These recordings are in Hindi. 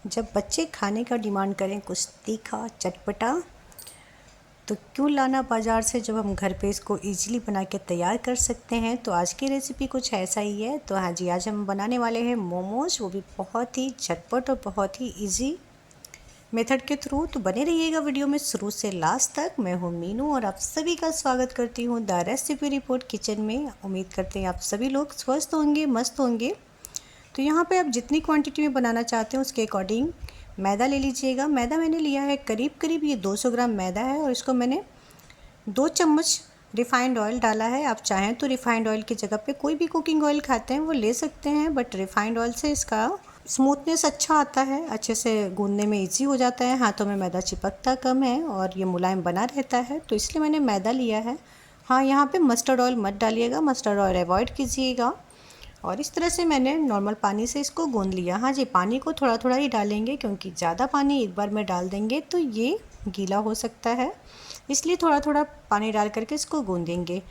जब बच्चे खाने का डिमांड करें कुछ तीखा चटपटा, तो क्यों लाना बाज़ार से जब हम घर पे इसको इजीली बना के तैयार कर सकते हैं। तो आज की रेसिपी कुछ ऐसा ही है। तो हाँ जी, आज हम बनाने वाले हैं मोमोज़, वो भी बहुत ही झटपट और बहुत ही इजी मेथड के थ्रू। तो बने रहिएगा वीडियो में शुरू से लास्ट तक। मैं हूँ मीनू और आप सभी का स्वागत करती हूँ द रेसिपी रिपोर्ट किचन में। उम्मीद करते हैं आप सभी लोग स्वस्थ होंगे, मस्त होंगे। तो यहाँ पे आप जितनी क्वांटिटी में बनाना चाहते हैं उसके अकॉर्डिंग मैदा ले लीजिएगा। मैदा मैंने लिया है करीब ये 200 ग्राम मैदा है और इसको मैंने 2 चम्मच रिफ़ाइंड ऑयल डाला है। आप चाहें तो रिफ़ाइंड ऑयल की जगह पे कोई भी कुकिंग ऑयल खाते हैं वो ले सकते हैं, बट रिफ़ाइंड ऑयल से इसका स्मूथनेस अच्छा आता है, अच्छे से गूंदने में इजी हो जाता है, हाथों में मैदा चिपकता कम है और ये मुलायम बना रहता है। तो इसलिए मैंने मैदा लिया है। हाँ, यहाँ पे मस्टर्ड ऑयल मत डालिएगा, मस्टर्ड ऑयल अवॉइड कीजिएगा। और इस तरह से मैंने नॉर्मल पानी से इसको गूंद लिया। हाँ जी, पानी को थोड़ा थोड़ा ही डालेंगे क्योंकि ज़्यादा पानी एक बार में डाल देंगे तो ये गीला हो सकता है, इसलिए थोड़ा थोड़ा पानी डाल करके इसको गूंदेंगे।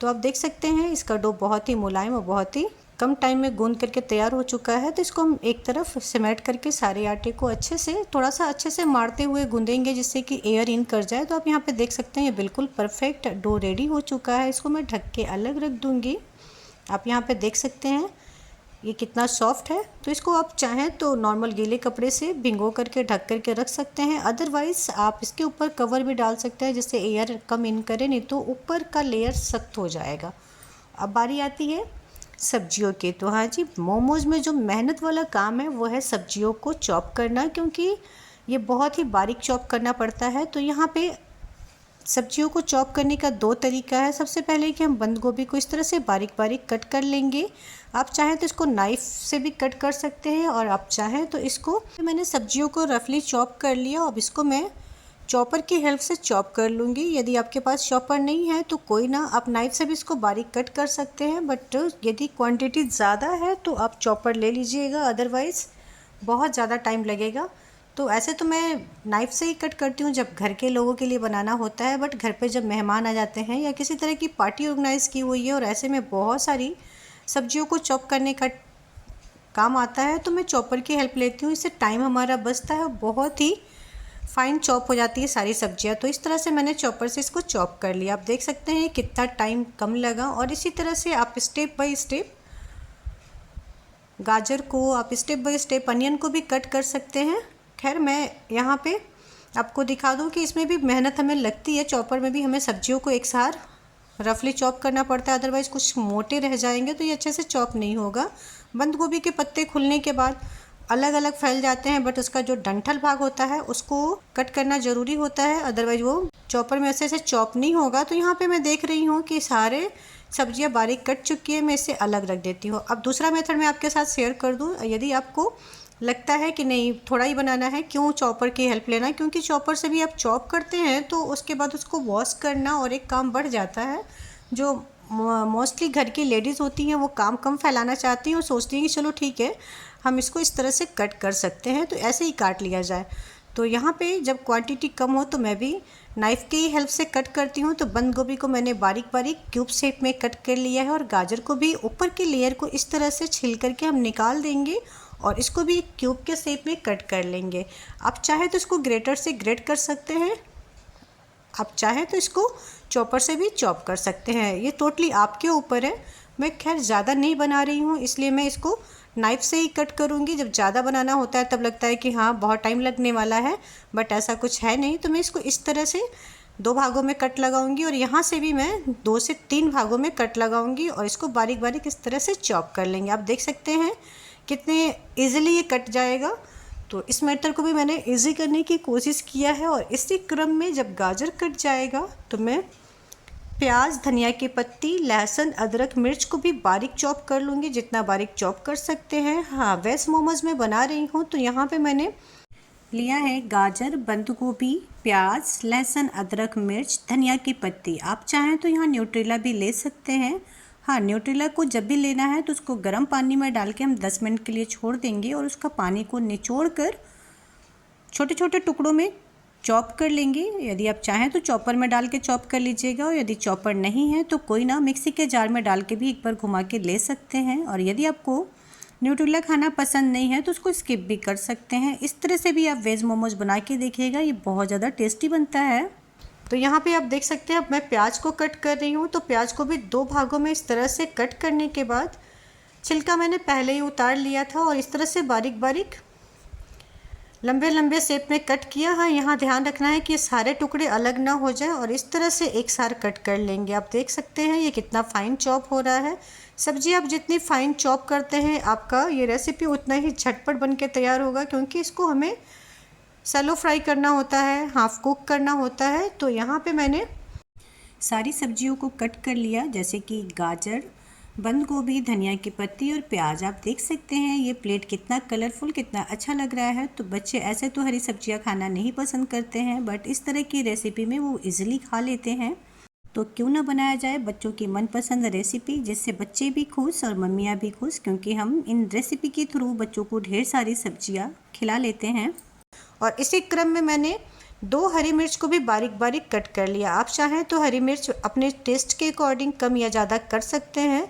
तो आप देख सकते हैं इसका डो बहुत ही मुलायम और बहुत ही कम टाइम में गूंद करके तैयार हो चुका है। तो इसको हम एक तरफ सिमेट करके सारे आटे को अच्छे से थोड़ा सा अच्छे से मारते हुए गूंदेंगे जिससे कि एयर इन कर जाए। तो आप यहाँ पे देख सकते हैं ये बिल्कुल परफेक्ट डो रेडी हो चुका है। इसको मैं ढक के अलग रख दूँगी। आप यहाँ पे देख सकते हैं ये कितना सॉफ्ट है। तो इसको आप चाहें तो नॉर्मल गीले कपड़े से भिगो करके ढक करके रख सकते हैं, अदरवाइज़ आप इसके ऊपर कवर भी डाल सकते हैं जिससे एयर कम इन करे, नहीं तो ऊपर का लेयर सख्त हो जाएगा। अब बारी आती है सब्जियों की। तो हाँ जी, मोमोज़ में जो मेहनत वाला काम है वो है सब्जियों को चॉप करना, क्योंकि ये बहुत ही बारीक चॉप करना पड़ता है। तो यहाँ पे सब्जियों को चॉप करने का 2 तरीका है। सबसे पहले कि हम बंद गोभी को इस तरह से बारीक बारीक कट कर लेंगे। आप चाहें तो इसको नाइफ़ से भी कट कर सकते हैं और आप चाहें तो इसको, मैंने सब्जियों को रफली चॉप कर लिया। अब इसको मैं चॉपर की हेल्प से चॉप कर लूँगी। यदि आपके पास चॉपर नहीं है तो कोई ना, आप नाइफ़ से भी इसको बारीक कट कर सकते हैं, बट यदि क्वांटिटी ज़्यादा है तो आप चॉपर ले लीजिएगा, अदरवाइज़ बहुत ज़्यादा टाइम लगेगा। तो ऐसे तो मैं नाइफ़ से ही कट करती हूँ जब घर के लोगों के लिए बनाना होता है, बट घर पे जब मेहमान आ जाते हैं या किसी तरह की पार्टी ऑर्गेनाइज़ की हुई है और ऐसे में बहुत सारी सब्जियों को चॉप करने का काम आता है तो मैं चॉपर की हेल्प लेती हूँ। इससे टाइम हमारा बचता है और बहुत ही फाइन चॉप हो जाती है सारी सब्जियाँ। तो इस तरह से मैंने चॉपर से इसको चॉप कर लिया। आप देख सकते हैं कितना टाइम कम लगा। और इसी तरह से आप स्टेप बाय स्टेप गाजर को, आप स्टेप बाय स्टेप अनियन को भी कट कर सकते हैं। खैर मैं यहाँ पे आपको दिखा दूँ कि इसमें भी मेहनत हमें लगती है। चॉपर में भी हमें सब्जियों को एक साथ रफली चॉप करना पड़ता है, अदरवाइज़ कुछ मोटे रह जाएंगे तो ये अच्छे से चॉप नहीं होगा। बंद गोभी के पत्ते खुलने के बाद अलग अलग फैल जाते हैं, बट उसका जो डंठल भाग होता है उसको कट करना ज़रूरी होता है, अदरवाइज़ वो चॉपर में अच्छे से चॉप नहीं होगा। तो यहाँ पे मैं देख रही हूँ कि सारे सब्जियाँ बारीक कट चुकी है, मैं इसे अलग रख देती हूँ। अब दूसरा मेथड मैं आपके साथ शेयर कर दूँ। यदि आपको लगता है कि नहीं थोड़ा ही बनाना है, क्यों चॉपर की हेल्प लेना, क्योंकि चॉपर से भी आप चॉप करते हैं तो उसके बाद उसको वॉश करना और एक काम बढ़ जाता है। जो मोस्टली घर की लेडीज़ होती हैं वो काम कम फैलाना चाहती हैं और सोचती हैं कि चलो ठीक है हम इसको इस तरह से कट कर सकते हैं तो ऐसे ही काट लिया जाए। तो यहाँ पे जब क्वांटिटी कम हो तो मैं भी नाइफ़ की हेल्प से कट करती हूँ। तो बंद गोभी को मैंने बारीक बारीक क्यूब शेप में कट कर लिया है और गाजर को भी ऊपर की लेयर को इस तरह से छील करके हम निकाल देंगे और इसको भी क्यूब के शेप में कट कर लेंगे। आप चाहे तो इसको ग्रेटर से ग्रेट कर सकते हैं, आप चाहें तो इसको चॉपर से भी चॉप कर सकते हैं, ये टोटली आपके ऊपर है। मैं खैर ज़्यादा नहीं बना रही हूँ इसलिए मैं इसको नाइफ़ से ही कट करूँगी। जब ज़्यादा बनाना होता है तब लगता है कि हाँ बहुत टाइम लगने वाला है, बट ऐसा कुछ है नहीं। तो मैं इसको इस तरह से 2 भागों में कट लगाऊंगी और यहाँ से भी मैं 2 से 3 भागों में कट लगाऊंगी और इसको बारीक बारीक इस तरह से चॉप कर लेंगे। आप देख सकते हैं कितने ईजिली ये कट जाएगा। तो इस मेथड को भी मैंने इजी करने की कोशिश किया है। और इसी क्रम में जब गाजर कट जाएगा तो मैं प्याज, धनिया की पत्ती, लहसुन, अदरक, मिर्च को भी बारीक चॉप कर लूँगी, जितना बारीक चॉप कर सकते हैं। हाँ, वेज मोमोज में बना रही हूँ तो यहाँ पे मैंने लिया है गाजर, बंद गोभी, प्याज, लहसुन, अदरक, मिर्च, धनिया की पत्ती। आप चाहें तो यहाँ न्यूट्रेला भी ले सकते हैं। हाँ, न्यूट्रेला को जब भी लेना है तो उसको गर्म पानी में डाल के हम 10 मिनट के लिए छोड़ देंगे और उसका पानी को निचोड़ कर छोटे छोटे टुकड़ों में चॉप कर लेंगे। यदि आप चाहें तो चॉपर में डाल के चॉप कर लीजिएगा और यदि चॉपर नहीं है तो कोई ना, मिक्सी के जार में डाल के भी एक बार घुमा के ले सकते हैं। और यदि आपको न्यूट्रेला खाना पसंद नहीं है तो उसको स्किप भी कर सकते हैं। इस तरह से भी आप वेज मोमोज बना के देखिएगा, ये बहुत ज़्यादा टेस्टी बनता है। तो यहाँ पे आप देख सकते हैं अब मैं प्याज को कट कर रही हूँ। तो प्याज को भी 2 भागों में इस तरह से कट करने के बाद छिलका मैंने पहले ही उतार लिया था और इस तरह से बारीक बारीक लंबे लंबे शेप में कट किया है। यहाँ ध्यान रखना है कि सारे टुकड़े अलग ना हो जाए और इस तरह से एक साथ कट कर लेंगे। आप देख सकते हैं ये कितना फ़ाइन चॉप हो रहा है। सब्जी आप जितनी फ़ाइन चॉप करते हैं आपका ये रेसिपी उतना ही झटपट बन के तैयार होगा, क्योंकि इसको हमें सैलो फ्राई करना होता है, हाफ़ कुक करना होता है। तो यहाँ पे मैंने सारी सब्जियों को कट कर लिया, जैसे कि गाजर, बंद गोभी, धनिया की पत्ती और प्याज। आप देख सकते हैं ये प्लेट कितना कलरफुल, कितना अच्छा लग रहा है। तो बच्चे ऐसे तो हरी सब्जियां खाना नहीं पसंद करते हैं, बट इस तरह की रेसिपी में वो इजीली खा लेते हैं। तो क्यों ना बनाया जाए बच्चों की मनपसंद रेसिपी, जिससे बच्चे भी खुश और मम्मियाँ भी खुश, क्योंकि हम इन रेसिपी के थ्रू बच्चों को ढेर सारी सब्जियाँ खिला लेते हैं। और इसी क्रम में मैंने 2 हरी मिर्च को भी बारीक बारीक कट कर लिया। आप चाहें तो हरी मिर्च अपने टेस्ट के अकॉर्डिंग कम या ज़्यादा कर सकते हैं।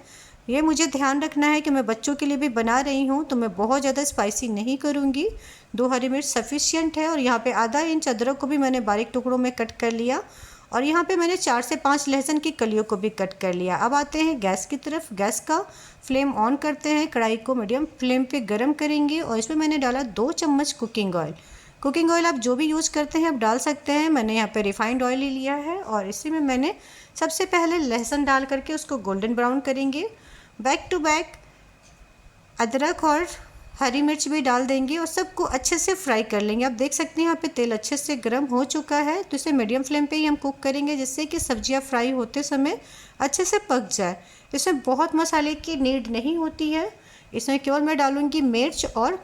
ये मुझे ध्यान रखना है कि मैं बच्चों के लिए भी बना रही हूँ, तो मैं बहुत ज़्यादा स्पाइसी नहीं करूँगी। 2 हरी मिर्च सफिशियंट है। और यहाँ पे आधा इंच अदरक को भी मैंने बारीक टुकड़ों में कट कर लिया। और यहाँ पे मैंने 4 से 5 लहसुन की कलियों को भी कट कर लिया। अब आते हैं गैस की तरफ। गैस का फ्लेम ऑन करते हैं, कढ़ाई को मीडियम फ्लेम पे गरम करेंगे और इसमें मैंने डाला 2 चम्मच कुकिंग ऑयल। कुकिंग ऑयल आप जो भी यूज़ करते हैं आप डाल सकते हैं। मैंने यहाँ पे रिफाइंड ऑयल ही लिया है और इसी में मैंने सबसे पहले लहसुन डाल करके उसको गोल्डन ब्राउन करेंगे। बैक टू बैक अदरक और हरी मिर्च भी डाल देंगे और सबको अच्छे से फ्राई कर लेंगे। आप देख सकते हैं यहाँ पे तेल अच्छे से गर्म हो चुका है, तो इसे मीडियम फ्लेम पे ही हम कुक करेंगे, जिससे कि सब्जियाँ फ्राई होते समय अच्छे से पक जाए। इसमें बहुत मसाले की नीड नहीं होती है, इसमें केवल मैं डालूँगी मिर्च और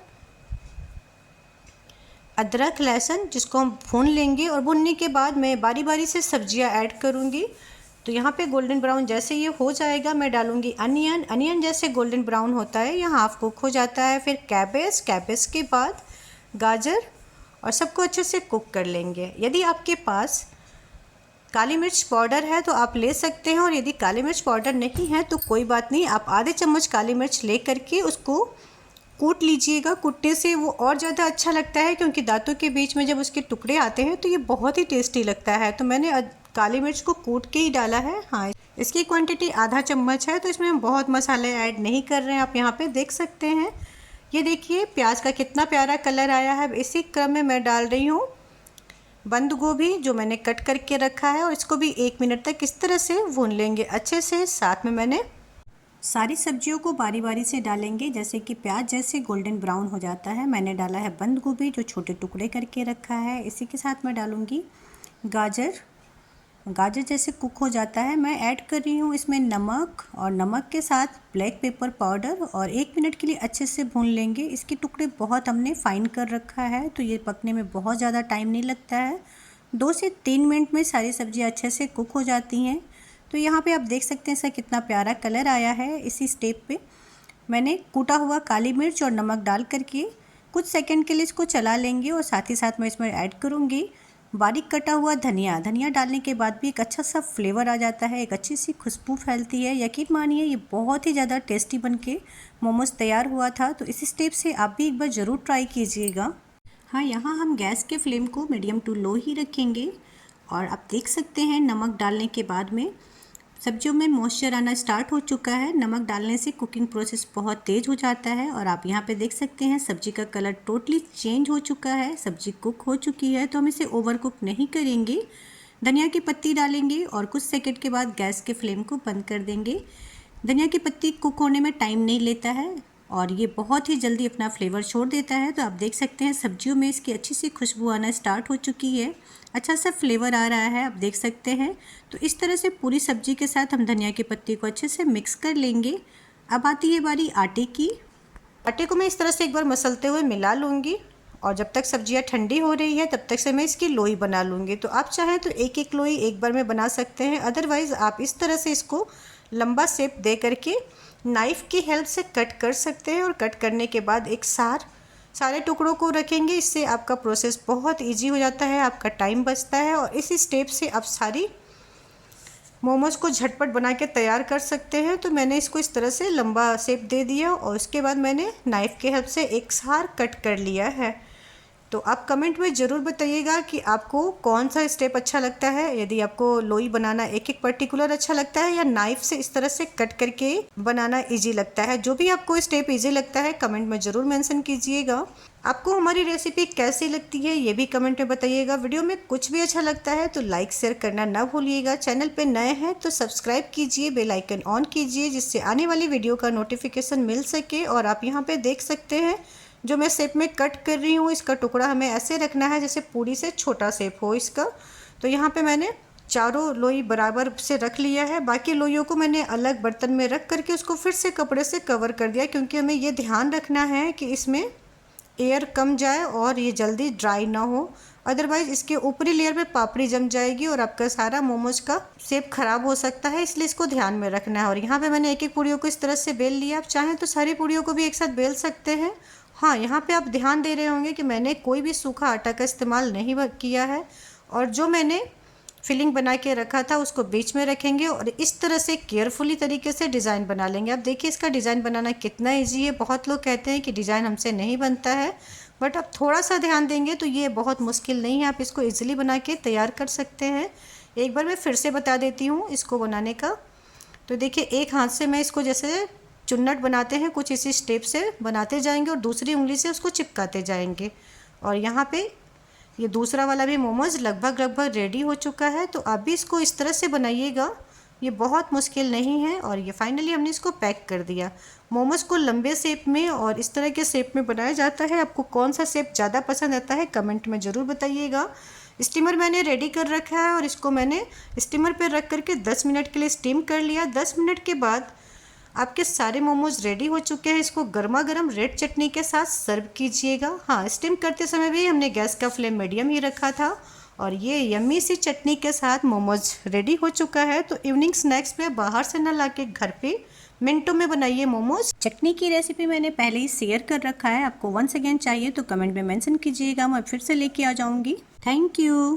अदरक लहसुन, जिसको हम भून लेंगे और भूनने के बाद मैं बारी बारी से सब्जियां ऐड करूंगी। तो यहाँ पे गोल्डन ब्राउन जैसे ये हो जाएगा मैं डालूंगी अनियन। अनियन जैसे गोल्डन ब्राउन होता है या हाफ कुक हो जाता है, फिर कैबेज, कैबेज के बाद गाजर और सबको अच्छे से कुक कर लेंगे। यदि आपके पास काली मिर्च पाउडर है तो आप ले सकते हैं, और यदि काली मिर्च पाउडर नहीं है तो कोई बात नहीं, आप आधे चम्मच काली मिर्च ले करके उसको कूट लीजिएगा। कूटने से वो और ज़्यादा अच्छा लगता है, क्योंकि दांतों के बीच में जब उसके टुकड़े आते हैं तो ये बहुत ही टेस्टी लगता है। तो मैंने काली मिर्च को कूट के ही डाला है। हाँ, इसकी क्वांटिटी आधा चम्मच है, तो इसमें हम बहुत मसाले ऐड नहीं कर रहे हैं। आप यहाँ पे देख सकते हैं, ये देखिए प्याज का कितना प्यारा कलर आया है। इसी क्रम में मैं डाल रही हूँ बंद गोभी जो मैंने कट करके रखा है, और इसको भी 1 मिनट तक इस तरह से भून लेंगे अच्छे से। साथ में मैंने सारी सब्जियों को बारी बारी से डालेंगे, जैसे कि प्याज जैसे गोल्डन ब्राउन हो जाता है। मैंने डाला है बंद गोभी जो छोटे टुकड़े करके रखा है। इसी के साथ मैं डालूँगी गाजर। गाजर जैसे कुक हो जाता है मैं ऐड कर रही हूँ इसमें नमक, और नमक के साथ ब्लैक पेपर पाउडर, और 1 मिनट के लिए अच्छे से भून लेंगे। इसके टुकड़े बहुत हमने फाइन कर रखा है, तो ये पकने में बहुत ज़्यादा टाइम नहीं लगता है। 2 से 3 मिनट में सारी सब्जियाँ अच्छे से कुक हो जाती हैं। तो यहाँ पे आप देख सकते हैं इसका कितना प्यारा कलर आया है। इसी स्टेप पे मैंने कूटा हुआ काली मिर्च और नमक डाल करके कुछ सेकंड के लिए इसको चला लेंगे, और साथ ही साथ मैं इसमें ऐड करूँगी बारीक कटा हुआ धनिया। धनिया डालने के बाद भी एक अच्छा सा फ्लेवर आ जाता है, एक अच्छी सी खुशबू फैलती है। यकीन मानिए ये बहुत ही ज़्यादा टेस्टी बन के मोमोज़ तैयार हुआ था। तो इस स्टेप से आप भी एक बार ज़रूर ट्राई कीजिएगा। हाँ, यहाँ हम गैस के फ्लेम को मीडियम टू लो ही रखेंगे, और आप देख सकते हैं नमक डालने के बाद में सब्जियों में मॉइस्चर आना स्टार्ट हो चुका है। नमक डालने से कुकिंग प्रोसेस बहुत तेज़ हो जाता है, और आप यहाँ पे देख सकते हैं सब्जी का कलर टोटली चेंज हो चुका है। सब्जी कुक हो चुकी है, तो हम इसे ओवर कुक नहीं करेंगे। धनिया की पत्ती डालेंगे और कुछ सेकंड के बाद गैस के फ्लेम को बंद कर देंगे। धनिया की पत्ती कुक होने में टाइम नहीं लेता है, और ये बहुत ही जल्दी अपना फ्लेवर छोड़ देता है। तो आप देख सकते हैं सब्जियों में इसकी अच्छी सी खुशबू आना स्टार्ट हो चुकी है, अच्छा सा फ्लेवर आ रहा है, आप देख सकते हैं। तो इस तरह से पूरी सब्जी के साथ हम धनिया की पत्ती को अच्छे से मिक्स कर लेंगे। अब आती है बारी आटे की। आटे को मैं इस तरह से एक बार मसलते हुए मिला लूँगी, और जब तक सब्जियां ठंडी हो रही है तब तक से मैं इसकी लोई बना लूँगी। तो आप चाहें तो एक एक लोई एक बार में बना सकते हैं, अदरवाइज़ आप इस तरह से इसको लंबा शेप दे करके नाइफ़ की हेल्प से कट कर सकते हैं। और कट करने के बाद एक सारे टुकड़ों को रखेंगे, इससे आपका प्रोसेस बहुत इजी हो जाता है, आपका टाइम बचता है। और इसी स्टेप से आप सारी मोमोज को झटपट बना के तैयार कर सकते हैं। तो मैंने इसको इस तरह से लंबा शेप दे दिया और उसके बाद मैंने नाइफ़ के हेल्प से एक सार कट कर लिया है। तो आप कमेंट में ज़रूर बताइएगा कि आपको कौन सा स्टेप अच्छा लगता है, यदि आपको लोई बनाना एक एक पर्टिकुलर अच्छा लगता है या नाइफ़ से इस तरह से कट करके बनाना इजी लगता है। जो भी आपको स्टेप इजी लगता है कमेंट में ज़रूर मेंशन कीजिएगा। आपको हमारी रेसिपी कैसी लगती है ये भी कमेंट में बताइएगा। वीडियो में कुछ भी अच्छा लगता है तो लाइक शेयर करना ना भूलिएगा। चैनल पे नए हैं तो सब्सक्राइब कीजिए, बेल आइकन ऑन कीजिए जिससे आने वाली वीडियो का नोटिफिकेशन मिल सके। और आप यहाँ पे देख सकते हैं जो मैं शेप में कट कर रही हूँ, इसका टुकड़ा हमें ऐसे रखना है जैसे पूरी से छोटा शेप हो इसका। तो यहाँ पे मैंने चारों लोई बराबर से रख लिया है। बाकी लोइयों को मैंने अलग बर्तन में रख करके उसको फिर से कपड़े से कवर कर दिया, क्योंकि हमें ये ध्यान रखना है कि इसमें एयर कम जाए और ये जल्दी ड्राई ना हो, अदरवाइज़ इसके ऊपरी लेयर पे पापड़ी जम जाएगी और आपका सारा मोमोज का शेप ख़राब हो सकता है। इसलिए इसको ध्यान में रखना है। और यहाँ पे मैंने एक एक पूड़ियों को इस तरह से बेल लिया। आप चाहें तो सारी पूड़ियों को भी एक साथ बेल सकते हैं। हाँ, यहाँ पे आप ध्यान दे रहे होंगे कि मैंने कोई भी सूखा आटा का इस्तेमाल नहीं किया है। और जो मैंने फिलिंग बना के रखा था उसको बीच में रखेंगे और इस तरह से केयरफुली तरीके से डिज़ाइन बना लेंगे। आप देखिए इसका डिज़ाइन बनाना कितना इजी है। बहुत लोग कहते हैं कि डिज़ाइन हमसे नहीं बनता है, बट आप थोड़ा सा ध्यान देंगे तो ये बहुत मुश्किल नहीं है। आप इसको इजीली बना के तैयार कर सकते हैं। एक बार मैं फिर से बता देती हूँ इसको बनाने का। तो देखिए एक हाथ से मैं इसको जैसे चुन्नट बनाते हैं कुछ इसी स्टेप से बनाते जाएंगे और दूसरी उंगली से उसको चिपकाते जाएंगे। और यहाँ पे ये दूसरा वाला भी मोमोज लगभग रेडी हो चुका है। तो आप भी इसको इस तरह से बनाइएगा, ये बहुत मुश्किल नहीं है। और ये फाइनली हमने इसको पैक कर दिया। मोमोज को लंबे शेप में और इस तरह के शेप में बनाया जाता है। आपको कौन सा शेप ज़्यादा पसंद आता है कमेंट में ज़रूर बताइएगा। स्टीमर मैंने रेडी कर रखा है और इसको मैंने स्टीमर पर रख करके 10 मिनट के लिए स्टीम कर लिया। 10 मिनट के बाद आपके सारे मोमोज रेडी हो चुके हैं। इसको गर्मा गर्म रेड चटनी के साथ सर्व कीजिएगा। हाँ, स्टीम करते समय भी हमने गैस का फ्लेम मीडियम ही रखा था। और ये यम्मी सी चटनी के साथ मोमोज रेडी हो चुका है। तो इवनिंग स्नैक्स पे बाहर से ना लाके घर पे मिनटों में बनाइए मोमोज। चटनी की रेसिपी मैंने पहले ही शेयर कर रखा है। आपको वंस अगेन चाहिए तो कमेंट में मेंशन कीजिएगा, मैं फिर से लेके आ जाऊँगी। Thank you.